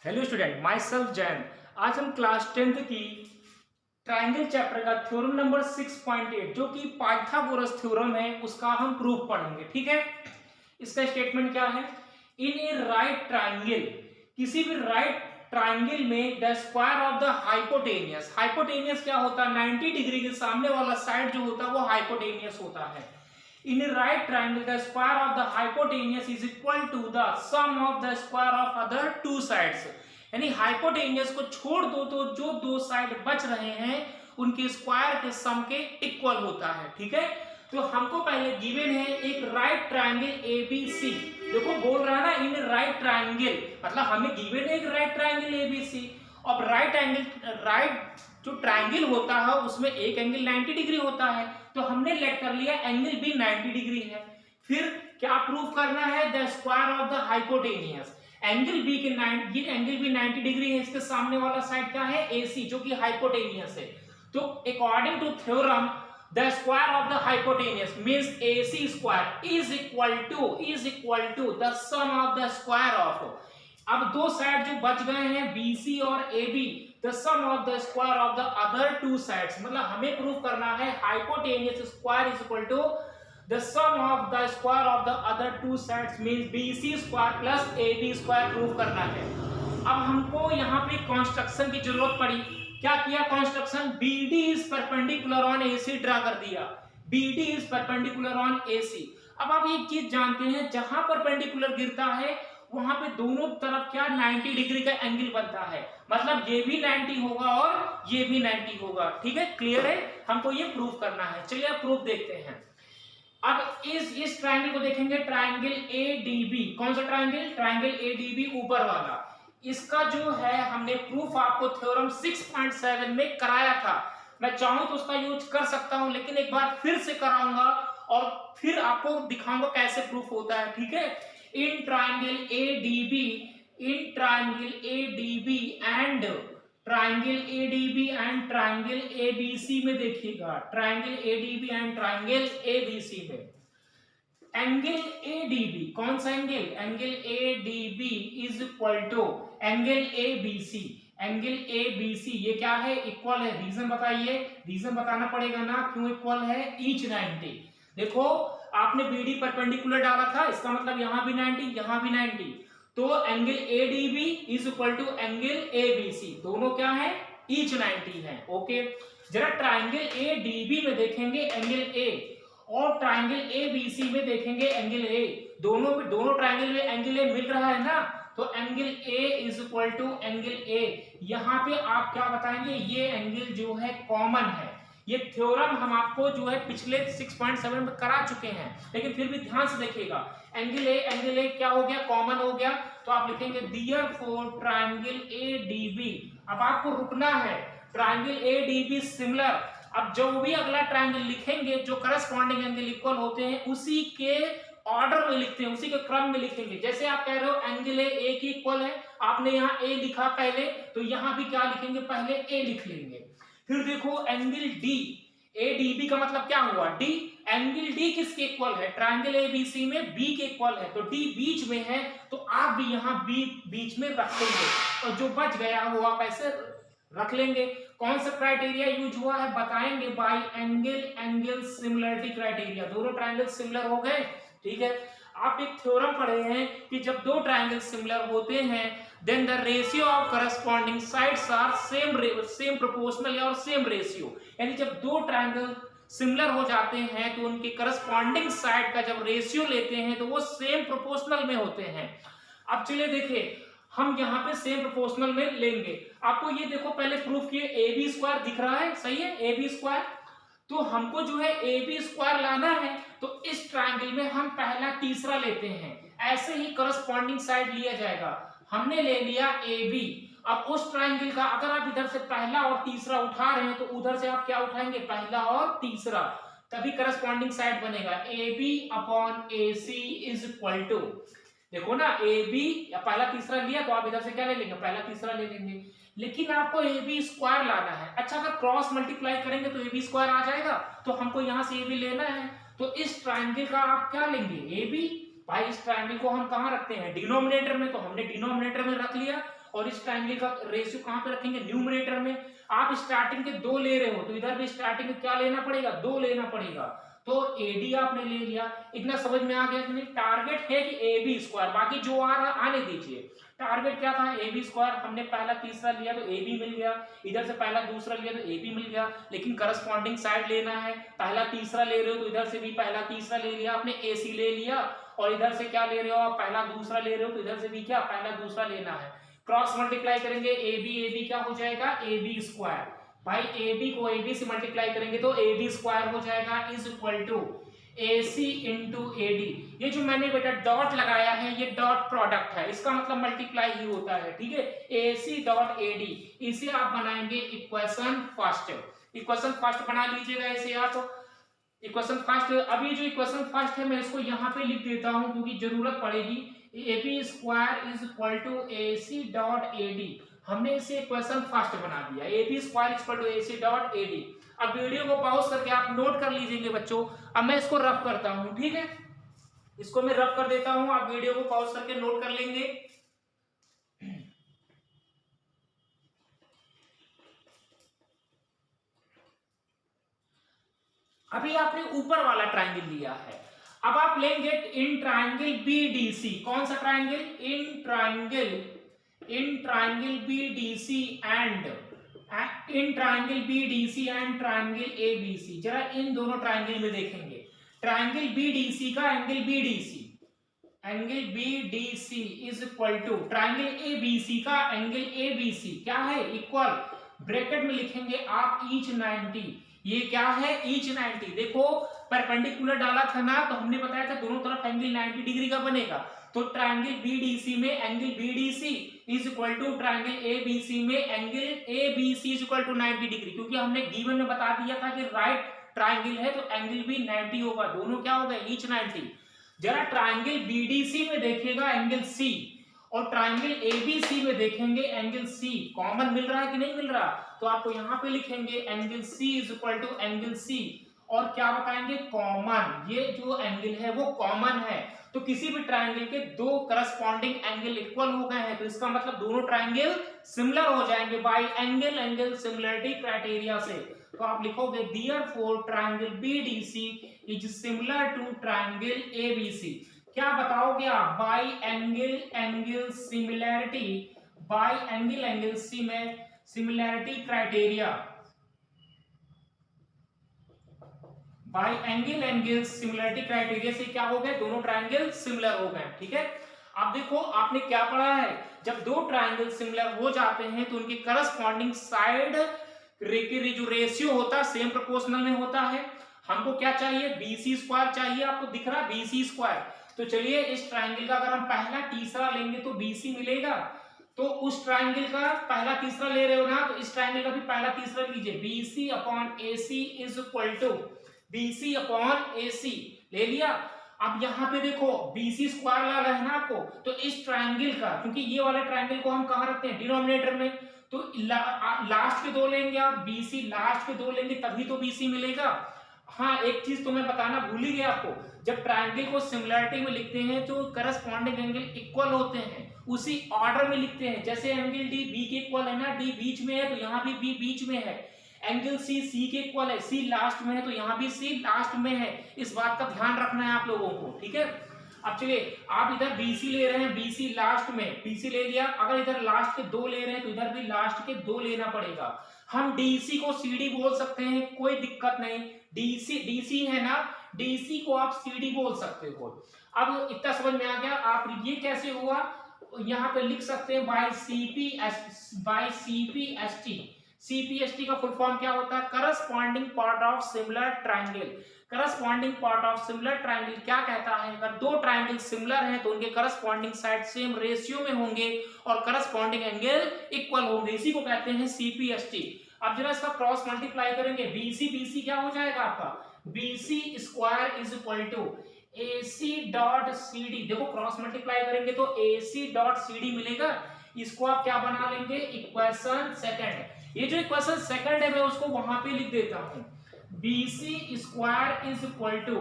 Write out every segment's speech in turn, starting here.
Hello student, my self Jain. आज हम class 10th की ट्राइंगल चैप्टर का थ्योरम नंबर 6.8 जो कि पाइथागोरस थ्योरम है उसका हम प्रूफ पढ़ेंगे। ठीक है, इसका स्टेटमेंट क्या है? इन ए राइट ट्राइंगल, किसी भी राइट ट्राइंगल में the square of the hypotenuse, hypotenuse क्या होता है? 90 डिग्री के सामने वाला साइड जो होता है वो हाइपोटेनियस होता है। In a right triangle, the square of the hypotenuse is equal to the sum of the square of other two sides. यानी हाइपोटेनियस को छोड़ दो तो जो दो साइड बच रहे हैं उनके स्क्वायर के सम के इक्वल होता है। ठीक है, तो हमको पहले गिवन है एक राइट ट्राइंगल एबीसी। देखो बोल रहा है ना इन राइट ट्राइंगल, मतलब हमें गिवन है एक राइट ट्राइंगल एबीसी। अब राइट जो ट्राइंगल होता है उसमें एक एंगल 90 डिग्री होता है, तो हमने लेट कर लिया एंगल भी 90 डिग्री है। फिर क्या प्रूफ करना है? The square of the hypotenuse, angle B के ये एंगल भी 90 डिग्री है, इसके सामने वाला साइड क्या है? AC, जो कि हाइपोटेनियस है। तो according to theorem the square of the hypotenuse means AC square is equal to the sum of the square of, अब दो साइड जो बच गए हैं BC और AB, the sum of the square of the other two sides, मतलब हमें proof करना है hypotenuse square is equal to the sum of the square of the other two sides means BC square plus AB square proof करना है। अब हमको यहाँ पे कंस्ट्रक्शन की जरूरत पड़ी। क्या किया construction? BD is perpendicular on AC draw कर दिया, BD is perpendicular on AC। अब आप एक चीज जानते हैं, जहां परपेंडिकुलर गिरता है वहां पे दोनों तरफ क्या 90 डिग्री का एंगल बनता है, मतलब ये भी 90 होगा और ये भी 90 होगा। ठीक है, क्लियर है? हमको ये प्रूफ करना है। चलिए अब प्रूफ देखते हैं। अब इस ट्रायंगल को देखेंगे, ट्रायंगल ADB। कौन सा ट्रायंगल? ट्रायंगल ADB ऊपर वाला। इसका जो है हमने प्रूफ आपको थ्योरम 6.7 में कराया था। मैं चाहूं तो उसका यूज कर सकता हूं, लेकिन एक बार फिर से कराऊंगा और फिर आपको दिखाऊंगा कैसे प्रूफ होता है। ठीक है, in triangle ADB and triangle ABC में देखिएगा, triangle ADB and triangle ABC में एंगल ADB, कौन सा angle? Angle ADB is equal to angle ABC। Angle ABC ये क्या है? इक्वल है। रीजन बताइए, रीजन बताना पड़ेगा ना क्यों इक्वल है? ईच 90। देखो आपने BD परपेंडिकुलर डाला था, इसका मतलब यहां भी 90 यहां भी 90, तो angle ADB is equal to angle ABC, दोनों क्या है? ईच 90 है। ओके, जरा ट्राइंगल ADB में देखेंगे एंगल A और ट्राइंगल ABC में देखेंगे एंगल A, दोनों ट्राइंगल में एंगल A मिल रहा है ना, तो angle A is equal to angle A। यहां पे आप क्या बताएंगे? ये एंगल जो है कॉमन है। ये थ्योरम हम आपको जो है पिछले 6.7 में करा चुके हैं, लेकिन फिर भी ध्यान से देखिएगा। एंगल ए क्या हो गया? कॉमन हो गया, तो आप लिखेंगे देयरफॉर ट्रायंगल ADB। अब आपको रुकना है, ट्रायंगल ADB सिमिलर। अब जो भी अगला ट्रायंगल लिखेंगे जो करस्पॉन्डिंग एंगल इक्वल होते हैं उसी के ऑर्डर में लिखते हैं, उसी के क्रम में लिखेंगे। जैसे आप कह रहे हो एंगल A की इक्वल है, आपने यहाँ A लिखा पहले, तो यहाँ भी क्या लिखेंगे? पहले A लिख लेंगे। फिर देखो एंगल D, ADB का मतलब क्या हुआ? D। एंगल D किसके इक्वल है? ट्रायंगल ABC में B के इक्वल है, तो D बीच में है, तो आप भी यहाँ B बीच में रख लेंगे और जो बच गया वो आप ऐसे रख लेंगे। कौन सा क्राइटेरिया यूज हुआ है बताएंगे? Bye angle similarity criteria. दोनों ट्रायंगल सिमिलर हो गए। ठीक है, आप एक थ्योरम पढ़े हैं कि जब दो ट्रायंगल सिमिलर होते हैं then the ratio of corresponding sides are same proportional और सेम रेशियो, यानी जब दो ट्रायंगल सिमिलर हो जाते हैं तो उनके करस्पॉन्डिंग साइड का जब रेशियो लेते हैं तो वो सेम प्रोपोर्शनल में होते हैं। अब चलिए देखिए, हम यहाँ पे सेम प्रोपोर्शनल में लेंगे। आपको ये देखो पहले प्रूफ किए, AB स्क्वायर दिख रहा है, सही है? AB स्क्वायर, तो हमको जो है AB स्क्वायर लाना है, तो इस ट्रायंगल में हम पहला तीसरा लेते हैं, ऐसे ही करस्पॉन्डिंग साइड लिया जाएगा। हमने ले लिया AB। अब उस ट्रायंगल का अगर आप इधर से पहला और तीसरा उठा रहे हैं तो उधर से आप क्या उठाएंगे? पहला और तीसरा, तभी करस्पॉन्डिंग साइड बनेगा। AB upon AC is equal to, देखो ना AB या पहला तीसरा लिया तो आप इधर से क्या ले लेंगे? पहला तीसरा ले लेंगे। लेकिन आपको AB स्क्वायर लाना है। अच्छा, अगर क्रॉस मल्टीप्लाई करेंगे तो AB स्क्वायर आ जाएगा, तो हमको यहाँ से AB लेना है, तो इस ट्रायंगल का आप क्या लेंगे? AB। भाई इस ट्रायंगल को हम कहाँ रखते हैं? डिनोमिनेटर में, तो हमने डिनोमिनेटर में रख लिया और इस ट्रायंगल का रेशियो कहां पे रखेंगे, न्यूमरेटर में। आप स्टार्टिंग के 2 ले रहे हो तो इधर भी स्टार्टिंग में क्या लेना पड़ेगा, 2 लेना पड़ेगा। तो AD आपने ले लिया, इतना समझ में आ गया कि नहीं। टारगेट है कि AB स्क्वायर, बाकी जो आ रहा आने दीजिए। टारगेट क्या था, AB स्क्वायर, हमने पहला तीसरा लिया तो AB मिल गया, इधर से पहला दूसरा लिया तो AB मिल गया, लेकिन करस्पॉन्डिंग साइड लेना है। पहला तीसरा ले रहे हो तो इधर से भी पहला तीसरा ले लिया आपने, AC ले लिया, और इधर से क्या ले रहे हो आप, पहला दूसरा ले रहे हो तो इधर से भी क्या, पहला दूसरा लेना है। क्रॉस मल्टीप्लाई करेंगे, AB क्या हो जाएगा, AB स्क्वायर। भाई AB को AB से मल्टीप्लाई करेंगे तो AB स्क्वायर हो जाएगा, is equal to AC into AD। ये जो मैंने बेटा डॉट लगाया है ये डॉट प्रोडक्ट है, इसका मतलब मल्टीप्लाई ही होता है, ठीक है। AC डॉट AD, इसे आप बनाएंगे इक्वेशन फर्स्ट। इक्वेशन फर्स्ट बना लीजिएगा इसे आप, इक्वेशन फर्स्ट। अब ये जो इक्वेशन फर्स्ट है मैं इसको यहाँ पे लिख देता हूँ क्योंकि जरूरत पड़ेगी। AB square is equal to AC dot AD, हमने इसे इक्वेशन फर्स्ट बना दिया। AB square equal to AC dot AD। अब वीडियो को पॉज करके आप नोट कर लीजिएंगे बच्चों। अब मैं इसको रफ करता हूं, ठीक है, इसको मैं रफ कर देता हूं, आप वीडियो को पॉज करके नोट कर लेंगे। अभी आपने ऊपर वाला ट्रायंगल लिया है, अब आप लेंगे इन ट्रायंगल BDC। कौन सा triangle, in triangle BDC and in triangle BDC and triangle ABC। जरा इन दोनों ट्रायंगल में देखेंगे, ट्रायंगल BDC का angle BDC is equal to triangle ABC का एंगल ABC क्या है, इक्वल। ब्रैकेट में लिखेंगे आप ईच 90, ये क्या है, ईच 90। देखो परपेंडिकुलर डाला था ना, तो हमने बताया था दोनों तरफ एंगल 90 डिग्री का बनेगा। तो ट्रायंगल BDC में angle BDC is equal to triangle ABC में angle ABC is equal to 90 degree, क्योंकि हमने गिवन में बता दिया था कि राइट ट्रायंगल है तो एंगल भी 90 होगा, दोनों क्या हो गए, ईच 90। जरा ट्रायंगल BDC में देखिएगा एंगल C, और ट्रायंगल ABC में देखेंगे एंगल C, कॉमन मिल रहा है कि नहीं मिल रहा। तो आपको यहाँ पे लिखेंगे angle C is equal to angle C, और क्या बताएंगे, कॉमन, ये जो एंगल है वो कॉमन है। तो किसी भी ट्रायंगल के दो करस्पॉन्डिंग एंगल इक्वल हो गए हैं तो इसका मतलब दोनों ट्रायंगल सिमिलर हो जाएंगे बाय एंगल सिमिलरिटी क्राइटेरिया से। तो आप लिखोगे therefore triangle BDC is similar to triangle ABC। क्या बताओगे आप, by angle similarity, by angle similarity criteria, by angle similarity criteria से क्या हो गए, दोनों ट्रायंगल सिमिलर हो गए, ठीक है। अब देखो आपने क्या पढ़ा है, जब दो ट्रायंगल सिमिलर हो जाते हैं तो उनके करस्पॉन्डिंग साइड जो रेशियो होता है सेम प्रोपोर्शनल में होता है। हमको क्या चाहिए, BC स्क्वायर चाहिए, आपको दिख रहा है BC स्क्वायर। तो चलिए इस ट्रायंगल का अगर हम पहला तीसरा लेंगे तो BC मिलेगा, तो उस ट्रायंगल का पहला तीसरा ले रहे हो ना, तो इस ट्रायंगल का भी पहला तीसरा लीजिए, BC upon AC is equal to BC upon AC ले लिया। अब यहाँ पे देखो BC स्क्वायर लाना है ना आपको, तो इस ट्रायंगल का, क्योंकि ये वाले ट्रायंगल को हम कहाँ रखते हैं, डिनोमिनेटर में, तो लास्ट के दो लेंगे आप, BC लास्ट के दो लेंगे तभी तो BC मिलेगा। हाँ एक चीज तो मैं बताना भूल ही गया आपको, जब ट्रायंगल को सिमिलरिटी में लिखते हैं तो करस्पॉन्डिंग एंगल इक्वल होते हैं, उसी ऑर्डर में लिखते हैं। जैसे एंगल D B के इक्वल है ना, D बीच में है तो यहाँ भी B बीच में है। एंगल C के इक्वल है, C लास्ट में है तो यहाँ भी C लास्ट में है। इस बात का ध्यान रखना है आप लोगों को, ठीक है। अब चलिए आप इधर BC ले रहे हैं, BC लास्ट में, BC ले लिया। अगर इधर लास्ट के दो ले रहे हैं तो इधर भी लास्ट के दो लेना पड़ेगा। हम DC को CD बोल सकते हैं, कोई दिक्कत नहीं। DC है ना, DC को आप CD बोल सकते हो। अब इतना समझ में आ गया। आप ये कैसे हुआ, यहाँ पे लिख सकते हैं बाय CPST। CPST का फुल फॉर्म क्या होता है, corresponding part of similar triangle. Corresponding part of similar triangle क्या कहता है, अगर दो ट्रायंगल सिमिलर हैं तो उनके करस्पॉन्डिंग साइड सेम रेशियो में होंगे और करस्पॉन्डिंग एंगल इक्वल होंगे, इसी को कहते हैं CPST। अब जरा इसका क्रॉस मल्टीप्लाई करेंगे, BC क्या हो जाएगा आपका, BC square is equal to AC dot CD। देखो क्रॉस मल्टीप्लाई करेंगे तो AC डॉट CD मिलेगा। इसको आप क्या बना लेंगे, इक्वेशन सेकंड। ये जो इक्वेशन सेकंड है मैं उसको वहां पे लिख देता हूं, BC square is equal to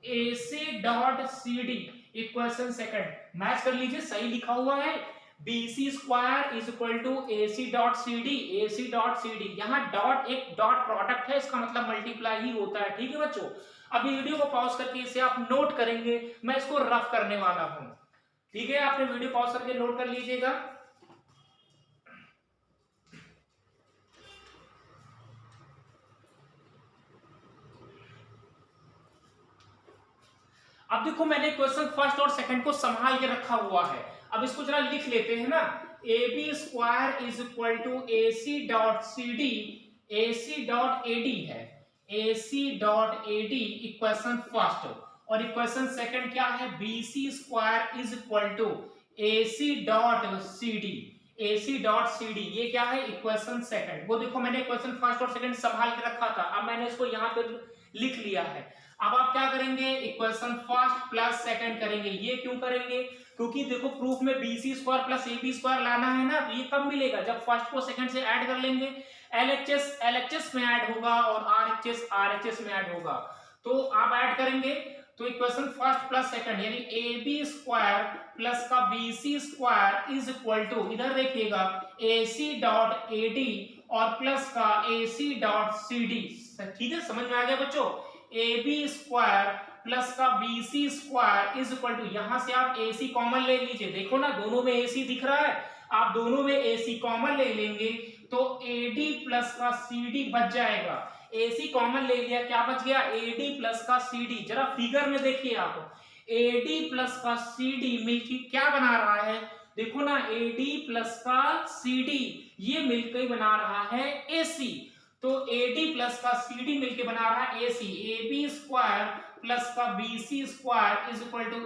AC dot CD, equation second. Match कर लीजिए, सही लिखा हुआ है। BC square is equal to AC dot CD, AC dot CD, यहाँ डॉट एक डॉट प्रोडक्ट है, इसका मतलब मल्टीप्लाई ही होता है। ठीक है बच्चों, अभी वीडियो को पॉज करके इसे आप नोट करेंगे, मैं इसको रफ करने वाला हूं। ठीक है, आपने वीडियो पॉज करके नोट कर लीजिएगा। अब देखो मैंने क्वेश्चन फर्स्ट और सेकंड को संभाल के रखा हुआ है, अब इसको जरा लिख लेते हैं ना। AB square is equal to AC dot CD, AC dot AD है, AC dot AD equation first, और इक्वेशन सेकंड क्या है, BC square is equal to AC dot CD, AC dot CD, ये क्या है इक्वेशन सेकंड। वो देखो मैंने इक्वेशन फर्स्ट और सेकंड संभाल के रखा था, अब मैंने इसको यहाँ पे लिख लिया है। अब आप क्या करेंगे, इक्वेशन फर्स्ट प्लस सेकंड करेंगे। ये क्यों करेंगे, क्योंकि देखो प्रूफ में BC square plus AB square लाना है ना, तो ये कब मिलेगा, जब फर्स्ट को सेकंड से ऐड कर लेंगे। LHS में ऐड होगा और RHS में ऐड होगा, तो आप ऐड करेंगे तो इक्वेशन फर्स्ट प्लस सेकंड यानी AB स्क्वायर प्लस का BC square is equal to, इधर देखिएगा AC डॉट AD और प्लस का AC डॉट CD। ठीक है, समझ में आ गया बच्चों। AB स्क्वायर प्लस का BC square is equal to, यहां से आप AC कॉमन ले लीजिए, देखो ना दोनों में AC दिख रहा है, आप दोनों में AC कॉमन ले लेंगे तो AD प्लस का CD बच जाएगा। AC कॉमन ले लिया, क्या बच गया, AD प्लस का CD। जरा फिगर में देखिए आप, AD प्लस का CD मिलकर क्या बना रहा है, देखो ना AD प्लस का CD ये मिलकर बना रहा है AC, तो AD प्लस का CD मिलके बना रहा है AC। AB स्क्वायर प्लस का BC square is equal to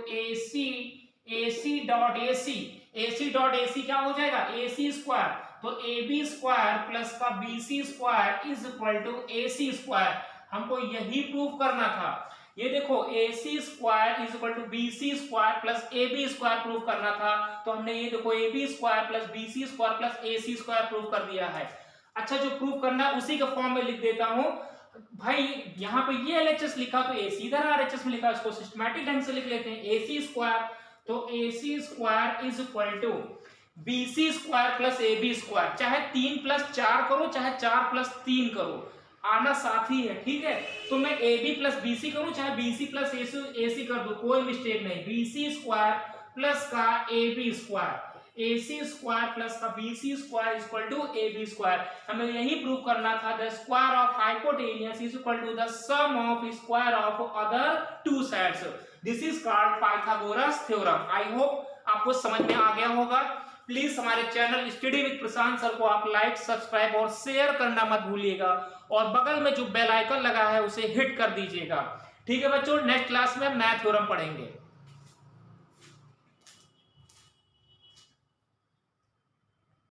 AC dot AC क्या हो जाएगा, AC स्क्वायर, तो AB स्क्वायर प्लस का BC square is equal to AC square. हमको यही प्रूव करना था। ये देखो AC square is equal to BC square plus AB square prove करना था, तो हमने ये देखो AB square plus BC square plus AC square prove कर दिया है। अच्छा, जो प्रूव करना है उसी के फॉर्म में लिख देता हूं भाई, यहाँ पे ये LHS लिखा तो AC इधर RHS में लिखा, इसको सिस्टमैटिक ढंग से लिख लेते हैं। AC स्क्वायर, तो AC square is equal to BC square plus AB square, चाहे 3 प्लस 4 करो चाहे 4 प्लस 3 करो, आना साथ ही है। ठीक है, तो मैं AB प्लस BC करूं चाहे BC प्लस AC कर दो, कोई मिस्टेक नहीं। BC स्क्वायर प्लस का AB square, AC square plus का BC square is equal to AB square. हमें यही प्रूव करना था, the square of hypotenuse is equal to the sum of square of other two sides. This is called Pythagoras theorem. I hope आपको समझ में आ गया होगा। प्लीज हमारे channel study with Prashant sir को आप लाइक, सब्सक्राइब और शेयर करना मत भूलिएगा, और बगल में जो बेल आइकन लगा है उसे हिट कर दीजिएगा। ठीक है बच्चों, नेक्स्ट क्लास में हम नया थ्योरम पढ़ेंगे।